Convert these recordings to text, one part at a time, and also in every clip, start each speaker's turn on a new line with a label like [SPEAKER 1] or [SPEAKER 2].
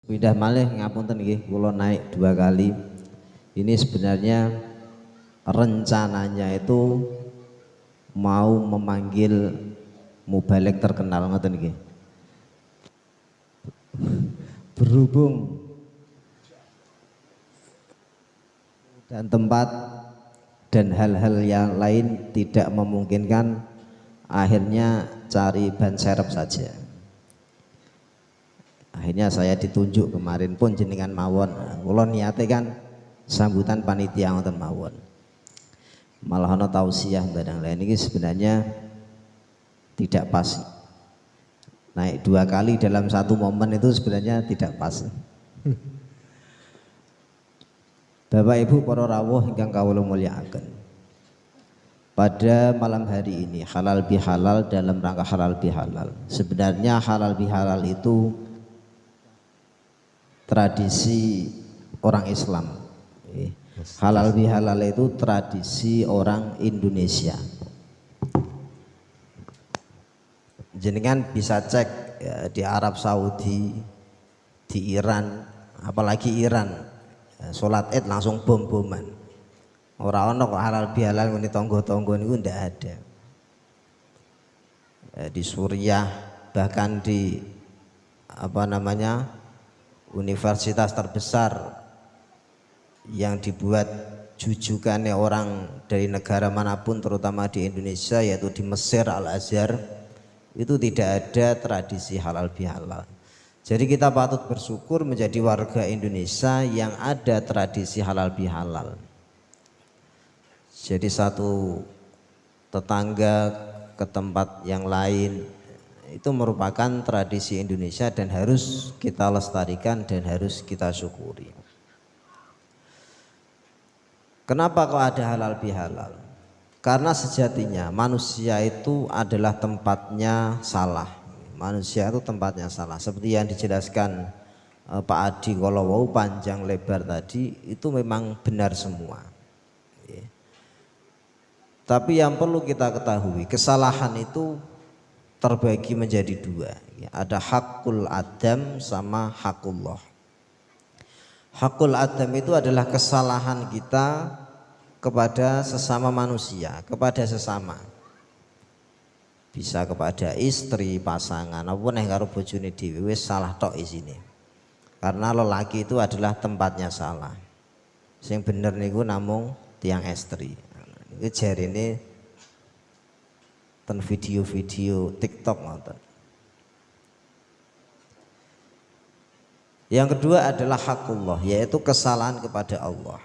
[SPEAKER 1] Pindah malih ngapunten nggih, kula naik 2 kali. Ini sebenarnya rencananya itu mau memanggil mubalek terkenal ngoten nggih. Berhubung dan tempat dan hal-hal yang lain tidak memungkinkan, akhirnya cari ban serep saja. Akhirnya saya ditunjuk kemarin pun jenengan mawon. Kula niate kan sambutan panitia ngoten mawon. Malah ana tausiah barang lain ini sebenarnya tidak pas. Naik 2 kali dalam satu momen itu sebenarnya tidak pas. Bapak Ibu para rawuh ingkang kawula mulyakaken. Pada malam hari ini halal bihalal dalam rangka halal bihalal. Sebenarnya halal bihalal itu tradisi orang Islam. Halal bihalal itu tradisi orang Indonesia. Jenengan bisa cek ya, di Arab Saudi, di Iran, apalagi Iran, ya, sholat Id langsung bom-boman. Orang-orang kok halal bihalal ini tonggo-tonggo itu ndak ada. Ya, di Suriah bahkan di universitas terbesar yang dibuat jujukannya orang dari negara manapun terutama di Indonesia yaitu di Mesir Al-Azhar, itu tidak ada tradisi halal bihalal. Jadi kita patut bersyukur menjadi warga Indonesia yang ada tradisi halal bihalal. Jadi satu tetangga ke tempat yang lain itu merupakan tradisi Indonesia dan harus kita lestarikan dan harus kita syukuri. Kenapa kok ada halal bihalal? Karena sejatinya manusia itu adalah tempatnya salah. Manusia itu tempatnya salah. Seperti yang dijelaskan Pak Adi Kolowau panjang lebar tadi, itu memang benar semua. Tapi yang perlu kita ketahui, kesalahan itu terbagi menjadi 2. Ada hakul adam sama hakullah. Hakul adam itu adalah kesalahan kita kepada sesama manusia, kepada sesama. Bisa kepada istri, pasangan, apa yang karo bojone dhewe wis salah tok isine. Karena lelaki itu adalah tempatnya salah. Sing bener niku namung tiang estri. Iki jarine ten video-video TikTok ngoten. Yang kedua adalah hakullah, yaitu kesalahan kepada Allah.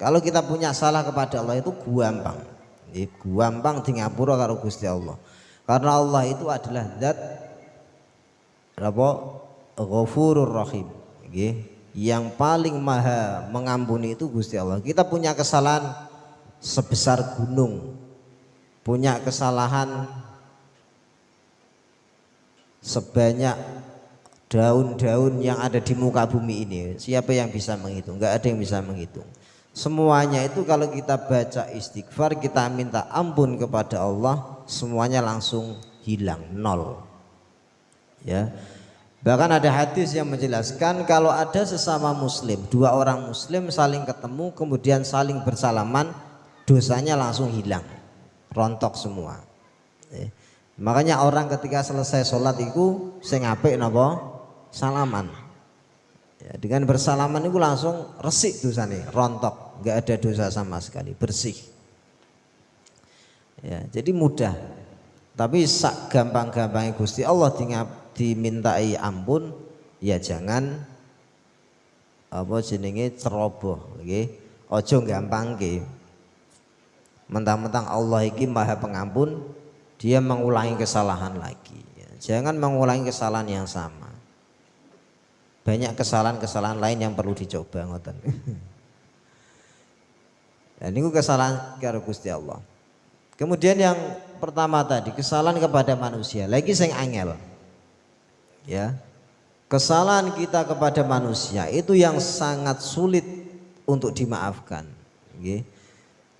[SPEAKER 1] Kalau kita punya salah kepada Allah itu gampang, gampang di ngapura karo Gusti Allah. Karena Allah itu adalah zat Ghafurur Rahim, yang paling maha mengampuni itu Gusti Allah. Kita punya kesalahan sebesar gunung, punya kesalahan sebanyak daun-daun yang ada di muka bumi ini, siapa yang bisa menghitung? Enggak ada yang bisa menghitung. Semuanya itu kalau kita baca istighfar, kita minta ampun kepada Allah, semuanya langsung hilang, nol. Ya. Bahkan ada hadis yang menjelaskan kalau ada sesama muslim, 2 orang muslim saling ketemu kemudian saling bersalaman, dosanya langsung hilang, rontok semua. Makanya orang ketika selesai sholat itu sing apik napa? Salaman. Ya, dengan bersalaman itu langsung resik dosanya, rontok, nggak ada dosa sama sekali, bersih. Ya, jadi mudah. Tapi sak gampang-gampangnya Gusti Allah dimintai ampun, ya jangan ceroboh, ojo gampangke. Mentang-mentang Allah iki Maha Pengampun, dia mengulangi kesalahan lagi. Ya, jangan mengulangi kesalahan yang sama. Banyak kesalahan-kesalahan lain yang perlu dicoba ngoten. Dan ini kesalahan karo Gusti Allah. Kemudian yang pertama tadi kesalahan kepada manusia, lagi sing angel. Ya. Kesalahan kita kepada manusia itu yang sangat sulit untuk dimaafkan.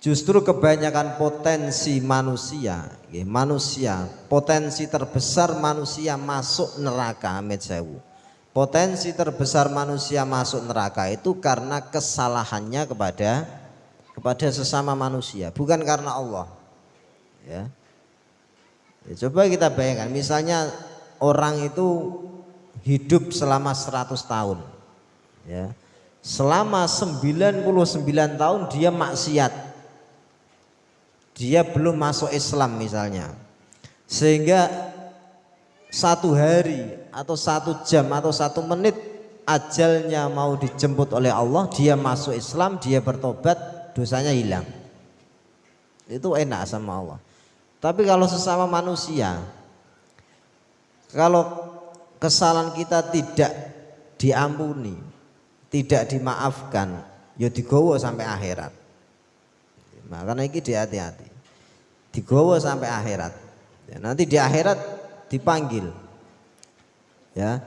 [SPEAKER 1] Justru kebanyakan potensi manusia, potensi terbesar manusia masuk neraka amit sewu. potensi terbesar manusia masuk neraka itu karena kesalahannya kepada sesama manusia, bukan karena Allah. Ya. Coba kita bayangkan, misalnya orang itu hidup selama 100 tahun. Ya. Selama 99 tahun dia maksiat. Dia belum masuk Islam misalnya. Sehingga 1 hari atau 1 jam atau 1 menit ajalnya mau dijemput oleh Allah, dia masuk Islam, dia bertobat, dosanya hilang. Itu enak sama Allah. Tapi kalau sesama manusia, kalau kesalahan kita tidak diampuni, tidak dimaafkan, ya digowo sampai akhirat. Makanya ini hati-hati, digowo sampai akhirat. Ya, nanti di akhirat dipanggil. Ya,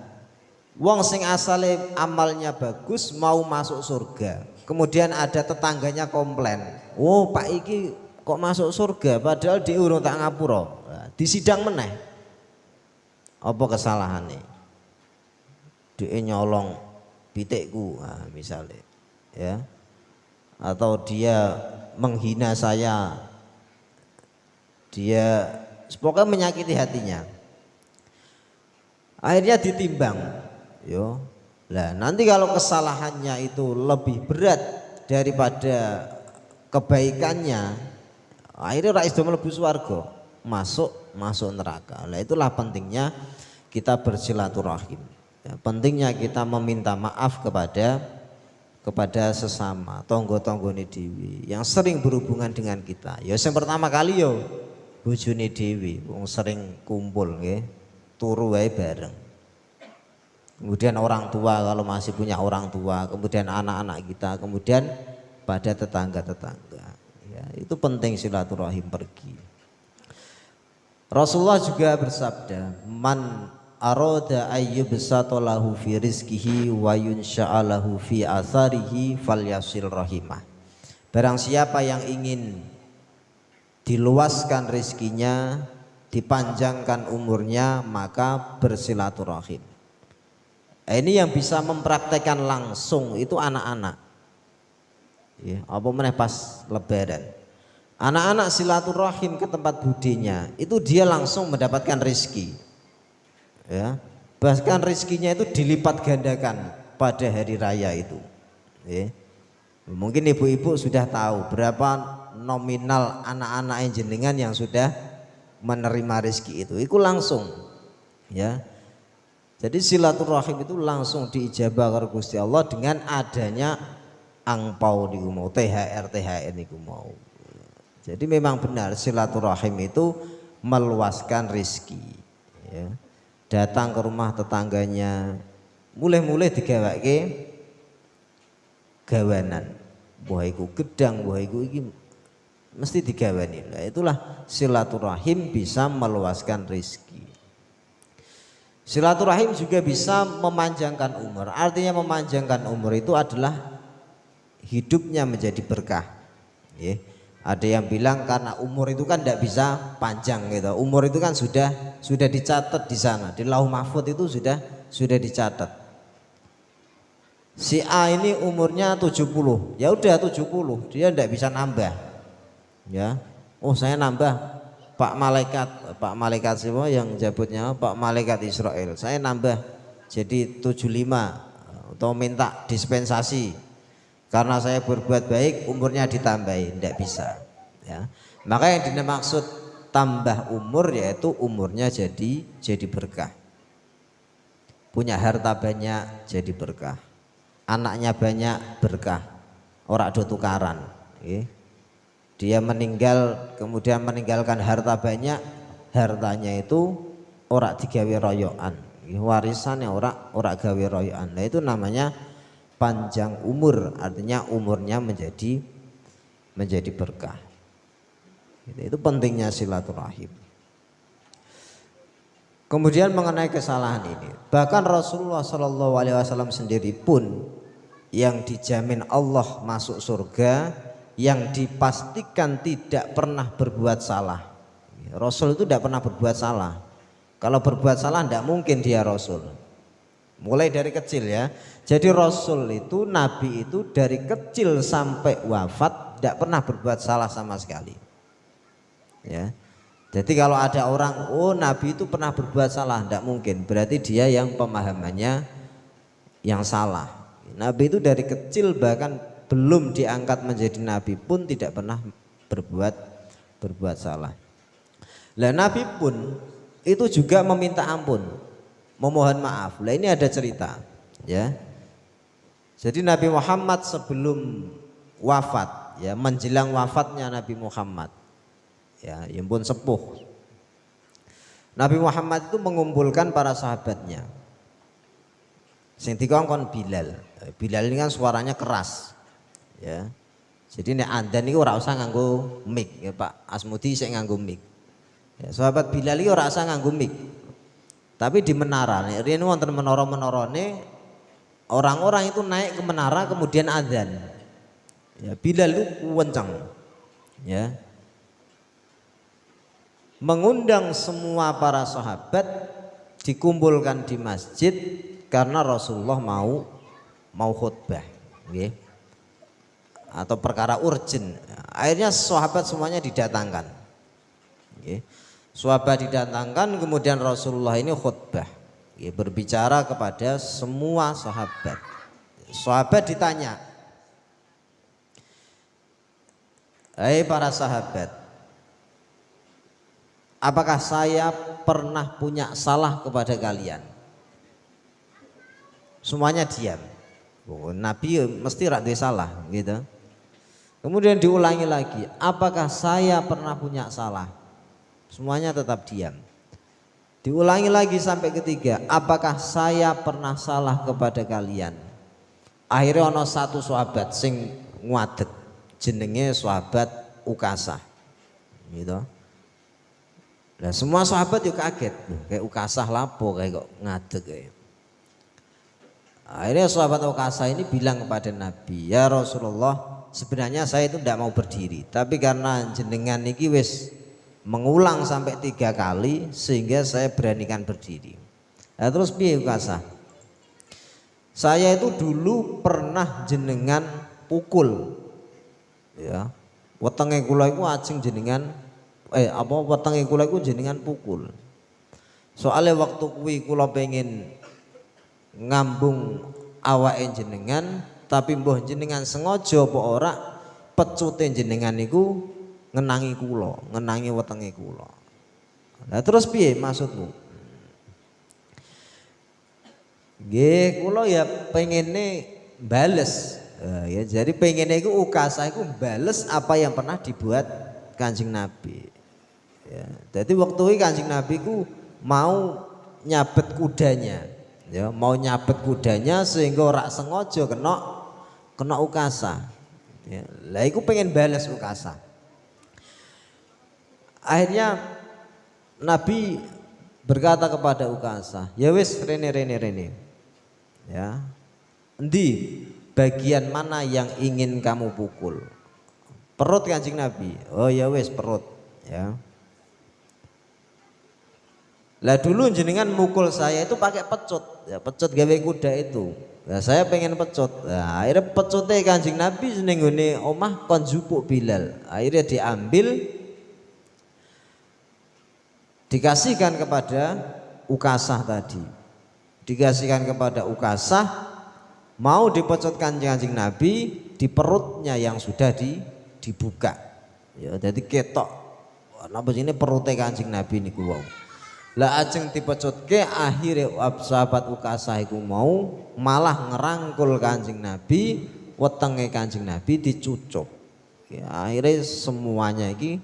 [SPEAKER 1] wong sing asale amalnya bagus mau masuk surga, kemudian ada tetangganya komplain, oh Pak iki kok masuk surga padahal dia urung tak ngapura. Nah, disidang meneh. Apa kesalahannya? Dia nyolong pitikku, nah, misalnya, ya, atau dia menghina saya, dia pokoknya menyakiti hatinya. Akhirnya ditimbang, yo. Lah nanti kalau kesalahannya itu lebih berat daripada kebaikannya, akhirnya ora iso mlebu swarga, masuk neraka. Nah itulah pentingnya kita bersilaturahim. Ya, pentingnya kita meminta maaf kepada sesama tonggo-tonggone dewi yang sering berhubungan dengan kita. Ya yang pertama kali yo bojone dewi, wong sering kumpul nggih, turu wae bareng. Kemudian orang tua kalau masih punya orang tua, kemudian anak-anak kita, kemudian pada tetangga-tetangga. Ya, itu penting silaturahim pergi. Rasulullah juga bersabda, man arada ayyubsata lahu fi rizqihi wa yunsha'alahu fi atharihi falyasil rahimah. Barang siapa yang ingin diluaskan rizkinya, dipanjangkan umurnya, maka bersilaturahim. Ini yang bisa mempraktekkan langsung itu anak-anak. Ya, apa meneh pas lebaran. Anak-anak silaturahim ke tempat budinya, itu dia langsung mendapatkan rizki. Ya, bahkan rizkinya itu dilipat gandakan pada hari raya itu. Ya. Mungkin ibu-ibu sudah tahu berapa nominal anak-anak jenengan yang sudah menerima rizki itu langsung. Ya. Jadi silaturahim itu langsung diijabah karo Gusti Allah dengan adanya angpau niku mau, THR niku mau. Jadi memang benar silaturahim itu meluaskan rizki. Ya. Datang ke rumah tetangganya, mulai digawake gawanan, buah iku gedang, buah iku iki mesti digawani. Nah, itulah silaturahim bisa meluaskan rizki. Silaturahim juga bisa memanjangkan umur. Artinya memanjangkan umur itu adalah hidupnya menjadi berkah. Ya. Ada yang bilang karena umur itu kan tidak bisa panjang gitu. Umur itu kan sudah dicatat di sana, di Lauh Mahfud itu sudah dicatat. Si A ini umurnya 70, ya udah 70, dia tidak bisa nambah. Ya, oh saya nambah Pak Malaikat semua yang jabutnya Pak Malaikat Israel, saya nambah jadi 75 atau minta dispensasi. Karena saya berbuat baik umurnya ditambahin, tidak bisa. Ya. Maka yang dimaksud tambah umur yaitu umurnya jadi berkah. Punya harta banyak jadi berkah. Anaknya banyak berkah. Ora do tukaran. Dia meninggal kemudian meninggalkan harta banyak, hartanya itu ora digawe royokan. Warisannya ora gawe royokan. Nah itu namanya panjang umur, artinya umurnya menjadi berkah. Itu pentingnya silaturahim. Kemudian mengenai kesalahan ini, bahkan Rasulullah SAW sendiri pun yang dijamin Allah masuk surga, yang dipastikan tidak pernah berbuat salah. Rasul itu tidak pernah berbuat salah. Kalau berbuat salah tidak mungkin dia Rasul. mulai dari kecil ya. Jadi Rasul itu, Nabi itu dari kecil sampai wafat tidak pernah berbuat salah sama sekali. Ya. Jadi kalau ada orang, oh Nabi itu pernah berbuat salah, tidak mungkin. Berarti dia yang pemahamannya yang salah. Nabi itu dari kecil bahkan belum diangkat menjadi Nabi pun tidak pernah berbuat salah. Lah Nabi pun itu juga meminta ampun, memohon maaf. Lah ini ada cerita, ya. Jadi Nabi Muhammad sebelum wafat, ya, menjelang wafatnya Nabi Muhammad, ya, yang pun sepuh. Nabi Muhammad itu mengumpulkan para sahabatnya. Sing dikongkon Bilal. Bilal ini kan suaranya keras, ya. Jadi nek adzan niku ora usah nganggo mic, ya Pak Asmudi sik nganggo mic. Ya, sahabat Bilal iki ora usah nganggo mic. Tapi di menara, nek riyen wonten menara-menarane orang-orang itu naik ke menara kemudian adzan. Ya, Bilal itu kencang, ya. Mengundang semua para sahabat dikumpulkan di masjid karena Rasulullah mau khutbah, okay, atau perkara urgent. Akhirnya sahabat semuanya didatangkan, okay. Sahabat didatangkan kemudian Rasulullah ini khutbah, okay, berbicara kepada semua sahabat. Sahabat ditanya, "Hai para sahabat, apakah saya pernah punya salah kepada kalian?" Semuanya diam. Oh, Nabi mesti rak salah gitu. Kemudian diulangi lagi, apakah saya pernah punya salah? Semuanya tetap diam. Diulangi lagi sampai ketiga, apakah saya pernah salah kepada kalian? Akhirnya ono satu sahabat sing ngadeg, jenenge sahabat Ukasah, gitu. Nah semua sahabat juga kaget, kayak Ukasah lapo kayak kok ngadeg kayak. Akhirnya sahabat Ukasah ini bilang kepada Nabi, ya Rasulullah, sebenarnya saya itu tidak mau berdiri, tapi karena jenengan niki wis mengulang sampai 3 kali sehingga saya beranikan berdiri. Nah, terus piye Ukasah? Saya itu dulu pernah jenengan pukul, ya. Wetenge kula iku ajeng jenengan wetenge kula iku jenengan pukul. Soalnya waktu kuwi kula pengen ngambung awake jenengan, tapi mbah jenengan sengaja apa ora pecute jenengan niku ngenangi kula, ngenangi wetenge kula. Nah terus piye maksudmu? Nggih, kula ya pengene bales. Ya jadi pengene iku Ukasah iku bales apa yang pernah dibuat Kanjeng Nabi. Ya, jadi waktu itu Kanjeng Nabi ku mau nyabet kudanya. Ya, mau nyabet kudanya sehingga ora sengaja kena Ukasah. Ya, lah iku pengen balas Ukasah. Akhirnya Nabi berkata kepada Ukasah, ya wis rene. Ya. Endi bagian mana yang ingin kamu pukul? Perut Kanjeng Nabi. Oh ya wis perut, ya. Lah dulu jenengan mukul saya itu pakai pecut, ya pecut gawe kuda itu. Nah, saya pengen pecut. Nah, akhirnya pecutnya Kanjeng Nabi seneng ngene omah kon jupuk Bilal. Akhirnya diambil dikasihkan kepada Ukasah tadi. Dikasihkan kepada Ukasah, mau dipecutkan Kanjeng Nabi di perutnya yang sudah dibuka. Ya jadi ketok. Napa ini perutnya Kanjeng Nabi niku wau. Lah ajeng dipecutke akhirnya sahabat Ukasah iku mau malah ngerangkul Kanjeng Nabi, wetenge Kanjeng Nabi dicucuk. Ya, akhirnya semuanya iki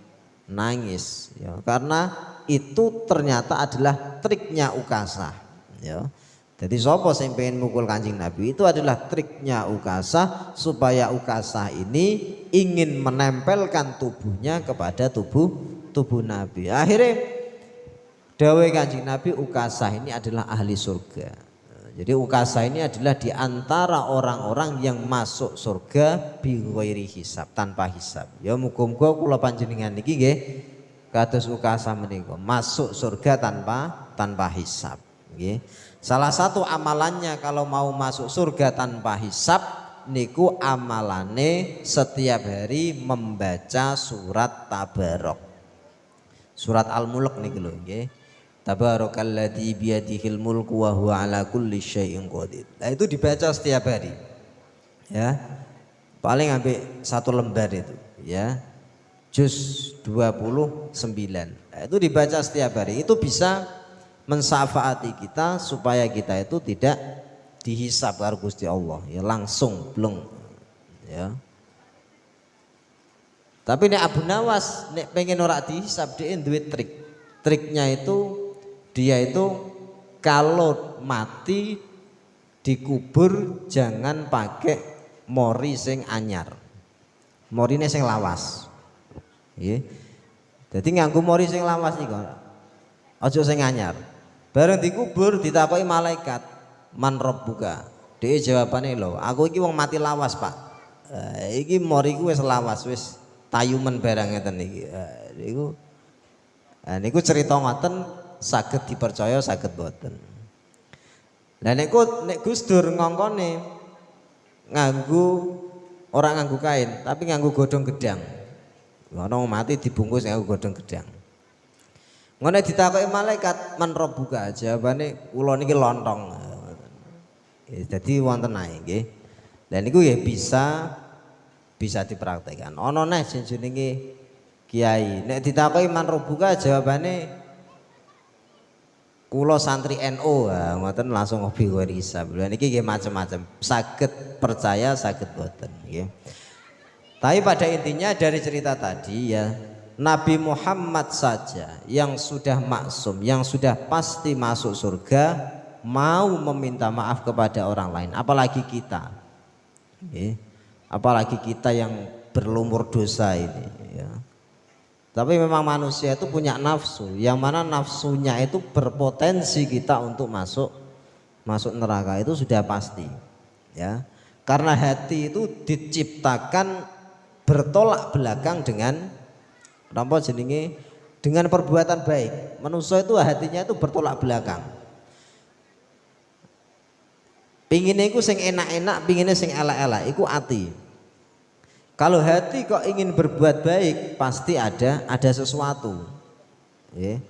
[SPEAKER 1] nangis ya karena itu ternyata adalah triknya Ukasah ya. Jadi sapa sing pengen mukul Kanjeng Nabi itu adalah triknya Ukasah supaya Ukasah ini ingin menempelkan tubuhnya kepada tubuh Nabi. Akhirnya dawai Kanjeng Nabi Ukasah ini adalah ahli surga. Jadi Ukasah ini adalah di antara orang-orang yang masuk surga bi ghairi hisab, tanpa hisab. Ya muga-muga kula panjenengan niki nggih kados Ukasah menika masuk surga tanpa hisab, nggih. Salah satu amalannya kalau mau masuk surga tanpa hisab niku amalane setiap hari membaca surat Tabarok. Surat Al-Mulk niku lho nggih. Tabarakalladzi biyadihil mulku wa huwa ala kulli syai'in qadir. Nah itu dibaca setiap hari. Ya. Paling ambil 1 lembar itu, ya. Juz 29. Nah, itu dibaca setiap hari. Itu bisa mensafaati kita supaya kita itu tidak dihisab karo Gusti Allah, ya langsung bleng, ya. Tapi nek Abu Nawas nek pengen ora dihisab dia duwe trik. Triknya itu dia itu kalau mati dikubur jangan pakai mori sing anyar. Morine sing lawas. Nggih. Dadi nganggo mori sing lawas niku. Aja sing anyar. Bareng dikubur ditakoki malaikat, "Man rabbuka?" Dhewe jawabane lho, "Aku iki wong mati lawas, Pak." Iki moriku wis lawas, wis tayumen barang ngeten iki. Niku cerita ngoten saged dipercaya saged boten. Lah nek Gus Dur ngongkone nganggo ora nganggo kain, tapi nganggo godhong gedang. Ono mati dibungkus nganggo godhong gedang. Ngono ditakoki malaikat, "Man rabbuka?" Jawabane, "Kula niki lontong." Jadi wonten ae nggih. Lah niku ya bisa dipraktekkan. Ana neh jenenge kiai. Nek ditakoki "Man rabbuka?" jawabane, "Kula santri NU." Ngoten langsung hobi hisab. Lha niki nggih macam-macam. Saged percaya, saged boten nggih. Tapi pada intinya dari cerita tadi ya, Nabi Muhammad saja yang sudah maksum, yang sudah pasti masuk surga, mau meminta maaf kepada orang lain, apalagi kita, apalagi kita yang berlumur dosa ini. Ya. Tapi memang manusia itu punya nafsu, yang mana nafsunya itu berpotensi kita untuk masuk neraka itu sudah pasti. Ya, karena hati itu diciptakan bertolak belakang dengan napa jenenge dengan perbuatan baik. Manusia itu hatinya itu bertolak belakang. Pingine iku sing enak-enak, pingine sing elek-elek, iku ati. Kalau hati kok ingin berbuat baik, pasti ada sesuatu. Ya.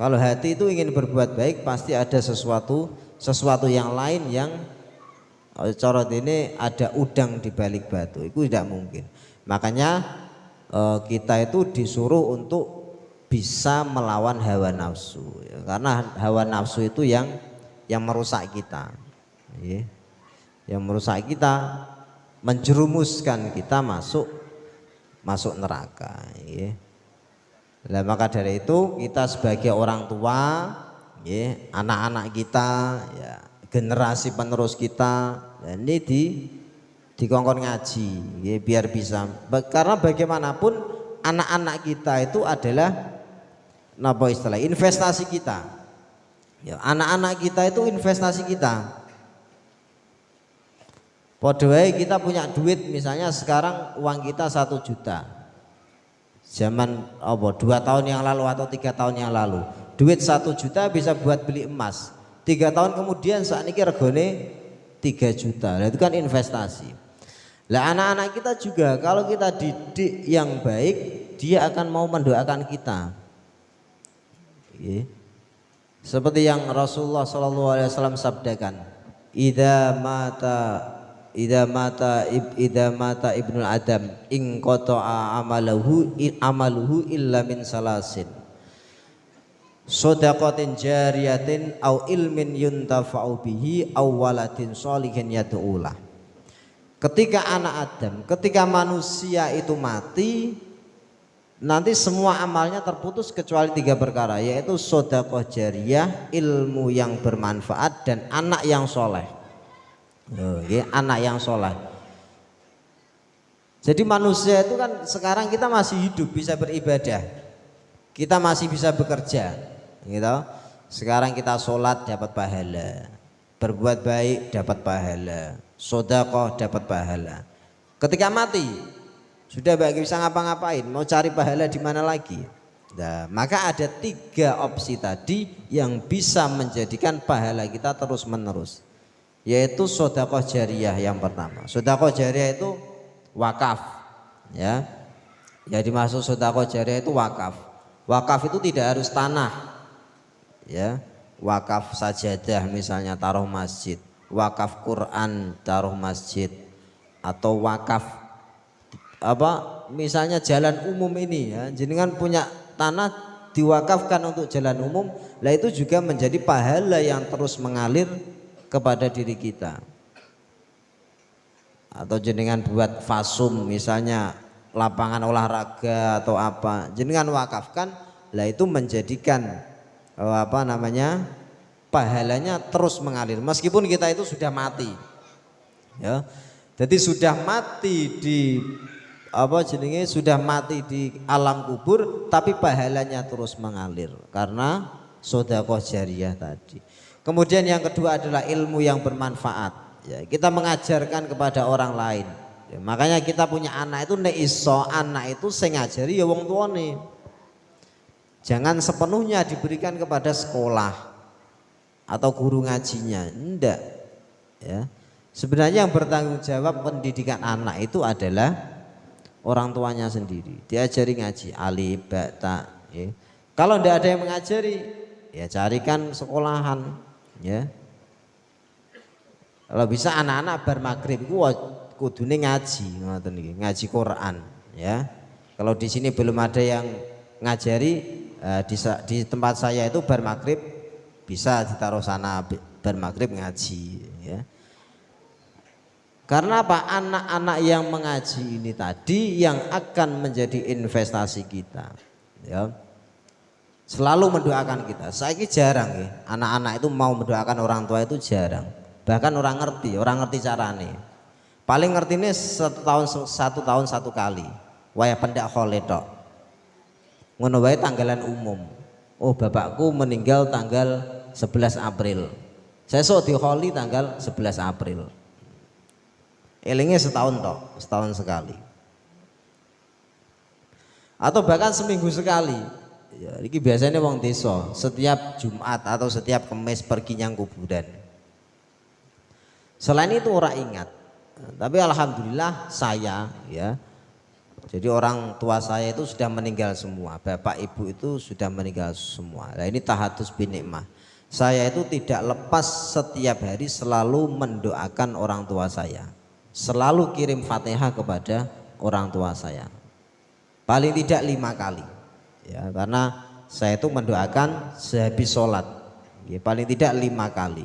[SPEAKER 1] Kalau hati itu ingin berbuat baik, pasti ada sesuatu yang lain yang cara ini ada udang di balik batu. Itu tidak mungkin. Makanya kita itu disuruh untuk bisa melawan hawa nafsu, ya, karena hawa nafsu itu yang merusak kita, ya, yang merusak kita, menjerumuskan kita masuk neraka. Ya. Nah, maka dari itu kita sebagai orang tua, ya, anak-anak kita, ya, generasi penerus kita, ini dikongkon ngaji, ya, biar bisa, karena bagaimanapun anak-anak kita itu adalah apa istilah investasi kita, ya, anak-anak kita itu investasi kita. Padahal kita punya duit, misalnya sekarang uang kita 1 juta, zaman 2 tahun yang lalu atau 3 tahun yang lalu, duit 1 juta bisa buat beli emas. 3 tahun kemudian saat ini regane 3 juta, nah, itu kan investasi. Lah anak-anak kita juga kalau kita didik yang baik, dia akan mau mendoakan kita. Seperti yang Rasulullah SAW sabdakan, idza mata ibnul adam in qata'a amaluhu illa min salasin, shadaqatin jariyatin au ilmin yuntafa'u bihi au waladin sholihin yad'ulah. Ketika ketika manusia itu mati, nanti semua amalnya terputus kecuali 3 perkara, yaitu sedekah jariyah, ilmu yang bermanfaat, dan anak yang soleh. Anak yang soleh. Jadi manusia itu kan sekarang kita masih hidup, bisa beribadah, kita masih bisa bekerja, gitu. Sekarang kita sholat dapat pahala, berbuat baik dapat pahala, sedekah dapat pahala. Ketika mati sudah bagi bisa ngapa-ngapain, mau cari pahala di mana lagi? Nah, maka ada 3 opsi tadi yang bisa menjadikan pahala kita terus menerus, yaitu sedekah jariyah yang pertama. Sedekah jariyah itu wakaf, ya. Ya dimaksud sedekah jariyah itu wakaf. Wakaf itu tidak harus tanah, ya. Wakaf sajadah misalnya taruh masjid, wakaf Quran taruh masjid, atau wakaf apa misalnya jalan umum ini, ya. Jenengan punya tanah diwakafkan untuk jalan umum, lah itu juga menjadi pahala yang terus mengalir kepada diri kita. Atau jenengan buat fasum misalnya lapangan olahraga atau apa, jenengan wakafkan, lah itu menjadikan apa namanya pahalanya terus mengalir meskipun kita itu sudah mati, ya. Jadi sudah mati di apa jenenge sudah mati di alam kubur, tapi pahalanya terus mengalir karena sedekah jariyah tadi. Kemudian yang kedua adalah ilmu yang bermanfaat, ya, kita mengajarkan kepada orang lain, ya, makanya kita punya anak itu nek iso anak itu sing ngajari ya wong tuane, jangan sepenuhnya diberikan kepada sekolah atau guru ngajinya, enggak, ya. Sebenarnya yang bertanggung jawab pendidikan anak itu adalah orang tuanya sendiri, diajari ngaji alif ba ta, ya. Kalau enggak ada yang mengajari, ya carikan sekolahan, ya. Kalau bisa anak-anak bar maghrib kudune ngaji, ngoten iki, ngaji Quran, ya. Kalau di sini belum ada yang ngajari, di tempat saya itu bar maghrib bisa ditaruh sana bar maghrib ngaji, ya. Karena apa? Anak-anak yang mengaji ini tadi yang akan menjadi investasi kita, ya. Selalu mendoakan kita. Saya jarang ya, anak-anak itu mau mendoakan orang tua itu jarang. Bahkan orang ngerti carane. Paling ngerti ini satu tahun satu kali. Waya pendak khole tok. Ngono wae tanggalan umum. Oh bapakku meninggal tanggal 11 April. Saya sok di kholi tanggal 11 April. Elingnya setahun tok, setahun sekali. Atau bahkan seminggu sekali. Ya, ini biasanya wong desa setiap Jumat atau setiap Kamis pergi nyang kuburan. Selain itu orang ingat. Tapi alhamdulillah saya, ya. Jadi orang tua saya itu sudah meninggal semua, bapak ibu itu sudah meninggal semua. Nah ini tahatus bin nikmah. Saya itu tidak lepas setiap hari selalu mendoakan orang tua saya. Selalu kirim Fatihah kepada orang tua saya. Paling tidak 5 kali. Ya, karena saya itu mendoakan sehabis sholat, ya, paling tidak 5 kali,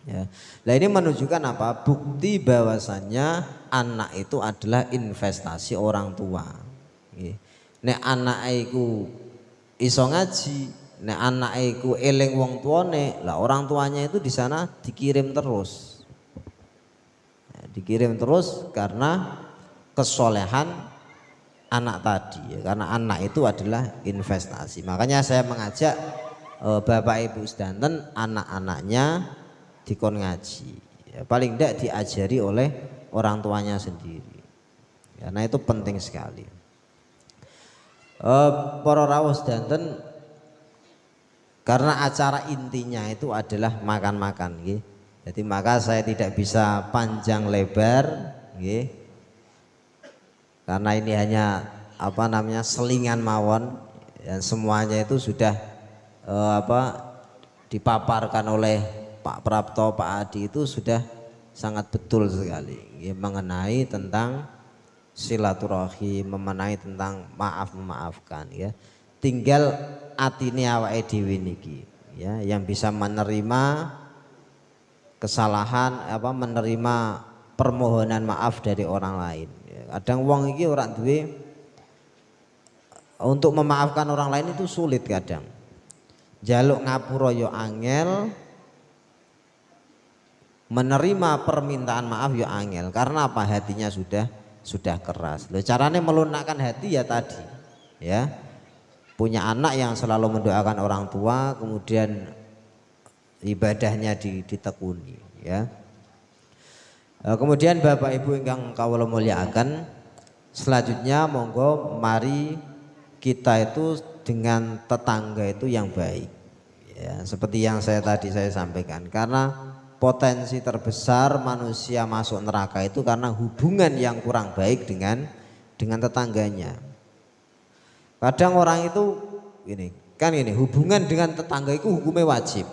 [SPEAKER 1] ya. Nah ini menunjukkan apa? Bukti bahwasannya anak itu adalah investasi orang tua, ya. Nek anak iku iso ngaji, nek anak iku eling wong tuane, lah orang tuanya itu di sana dikirim terus, ya, dikirim terus karena kesolehan anak tadi, ya, karena anak itu adalah investasi. Makanya saya mengajak bapak ibu sedanten anak-anaknya dikon ngaji, ya, paling tidak diajari oleh orang tuanya sendiri, karena itu penting sekali. Para rawuh sedanten, karena acara intinya itu adalah makan-makan, gitu. Jadi maka saya tidak bisa panjang lebar, gitu. Karena ini hanya apa namanya selingan mawon, dan semuanya itu sudah dipaparkan oleh Pak Prapto, Pak Adi itu sudah sangat betul sekali, ya, mengenai tentang silaturahim, mengenai tentang maaf memaafkan, ya. Tinggal atine awake dhewe niki, ya, yang bisa menerima kesalahan, menerima permohonan maaf dari orang lain. Kadang wong iki orang duwe untuk memaafkan orang lain itu sulit kadang. Jaluk ngapura yo angel, menerima permintaan maaf yo angel. Karena apa? Hatinya sudah keras. Loh, caranya melunakkan hati ya tadi, ya. Punya anak yang selalu mendoakan orang tua, kemudian ibadahnya ditekuni, ya. Kemudian Bapak Ibu ingkang kawula mulyakaken, selanjutnya monggo mari kita itu dengan tetangga itu yang baik. Ya, seperti yang saya sampaikan, karena potensi terbesar manusia masuk neraka itu karena hubungan yang kurang baik dengan tetangganya. Kadang orang itu ini hubungan dengan tetangga itu hukumnya wajib.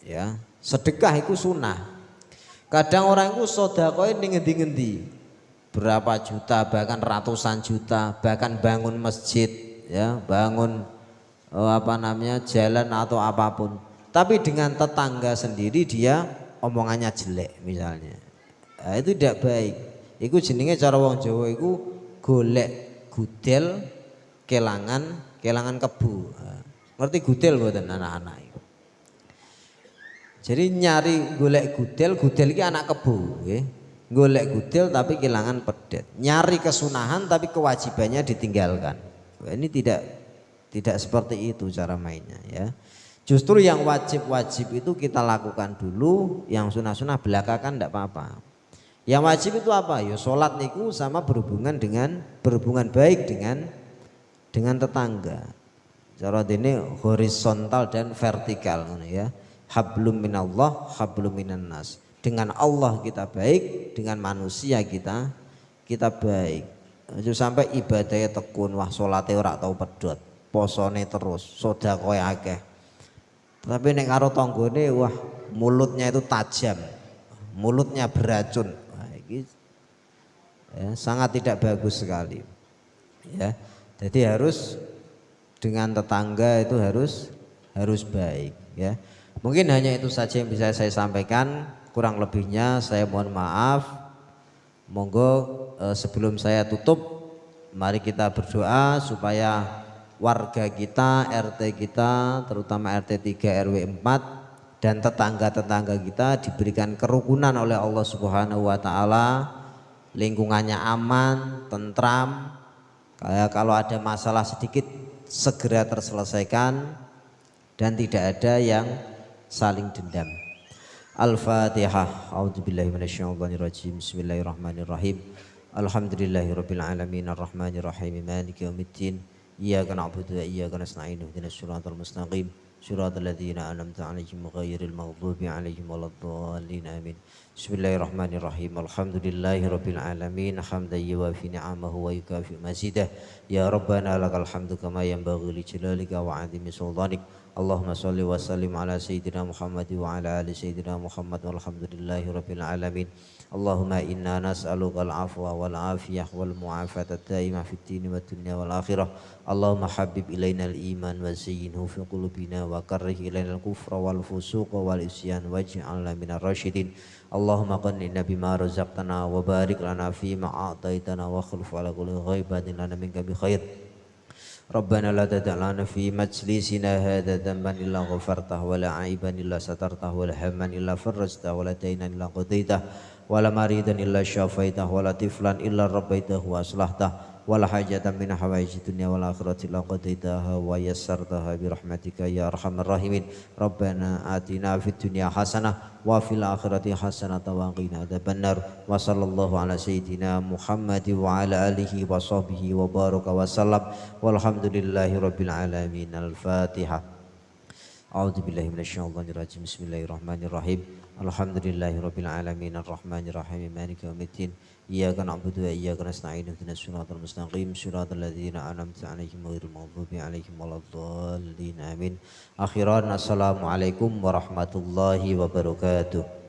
[SPEAKER 1] Ya, sedekah itu sunnah. Kadang orang itu sedekah ini ngendi-ngendi berapa juta, bahkan ratusan juta, bahkan bangun masjid, ya, bangun jalan atau apapun. Tapi dengan tetangga sendiri dia omongannya jelek misalnya. Nah, itu tidak baik. Iku jenenge cara wong Jawa iku golek gudel kelangan kebu. Nah, ngerti gudel mboten anak-anak? Jadi nyari golek gudel iki anak kebu, nggih. Golek gudel tapi kelangan pedet. Nyari kesunahan tapi kewajibannya ditinggalkan. Nah, ini tidak seperti itu cara mainnya, ya. Justru yang wajib-wajib itu kita lakukan dulu, yang sunah-sunah belakangan tidak apa-apa. Yang wajib itu apa? Ya sholat niku sama berhubungan baik dengan tetangga. Cara ini horizontal dan vertikal, ya. Hablum minallah, hablum minan nas. Dengan Allah kita baik, dengan manusia kita baik. Itu sampai ibadahnya tekun, wah sholatnya ora tau pedot, posone terus, sedekah akeh. Tapi nek karo tanggane wah mulutnya itu tajam, mulutnya beracun. Wah, ini ya, sangat tidak bagus sekali. Ya, jadi harus dengan tetangga itu harus baik. Ya, mungkin hanya itu saja yang bisa saya sampaikan. Kurang lebihnya saya mohon maaf. Monggo sebelum saya tutup, mari kita berdoa supaya warga kita, RT kita, terutama RT 3 RW 4 dan tetangga-tetangga kita diberikan kerukunan oleh Allah Subhanahu wa taala, lingkungannya aman, tentram. Kayak kalau ada masalah sedikit segera terselesaikan dan tidak ada yang saling dendam. Al-Fatihah. A'udzubillahi minasyaitonirrajim. Bismillahirrahmanirrahim. Alhamdulillahirabbil alamin arrahmanirrahim maliki yaumiddin. Iyyaka na'budu wa iyyaka nasta'in ihdinas siratal mustaqim siratal ladzina an'amta 'alaihim ghairil maghdubi 'alaihim waladdallin amin. Bismillahirrahmanirrahim. Alhamdulillahirabbil alamin hamdan yuwafi ni'amahu wa yukafi mazidah. Ya rabbana lakal hamdu kama yanbaghi li jalalika wa 'azimi sultanik. Allahumma shalli wa sallim ala sayyidina Muhammad wa ala ali sayyidina Muhammad walhamdulillahirabbil alamin. Allahumma inna nas'aluka al-afwa wal afiyah wal mu'afata daimah fid dini wad dunya wal akhirah. Allahumma habib ilaina al-iman wa zayyinhu fi qulubina wa karrih ilaina al-kufra wal fusuqa wal isyan waj'alna minar rasyidin. Allahumma qannina bima razaqtana wa barik lana fi ma a'taitana wa khulf ala kulli ghaibatin lana minka bi khair. Rabbana la tad'a lana fi majlisina hadza dhanban illa ghafartah wa la 'aiban illa satartah wa la hamman illa farajtah wa la daynan illa qadaitah wa la maridan illa syafaitah wa la tiflan illa rabbaitahu wa aslahtah wa la hajatan min hawaijid dunya wal akhirati illa qadaitaha wa yassartaha bi rahmatika ya arhamar rahimin. Rabbana atina fid dunya hasanah wa fil akhirati hasanatan wa qina adzabannar. Wa sallallahu ala sayyidina Muhammad wa ala alihi wa sahbihi wa baraka wa sallam. Walhamdulillahi rabbil alamin. Al-Fatihah. A'udzubillahi minasyaitonir rajim. Bismillahirrahmanirrahim. Alhamdulillahirabbil alamin arrahmanir rahim maliki yaumiddin. Iyyaka na'budu wa iyyaka nasta'in ihdinas siratal mustaqim siratal ladzina an'amta 'alaihim ghairil maghdubi 'alaihim waladdallin amin. Akhiran assalamualaikum warahmatullahi wabarakatuh.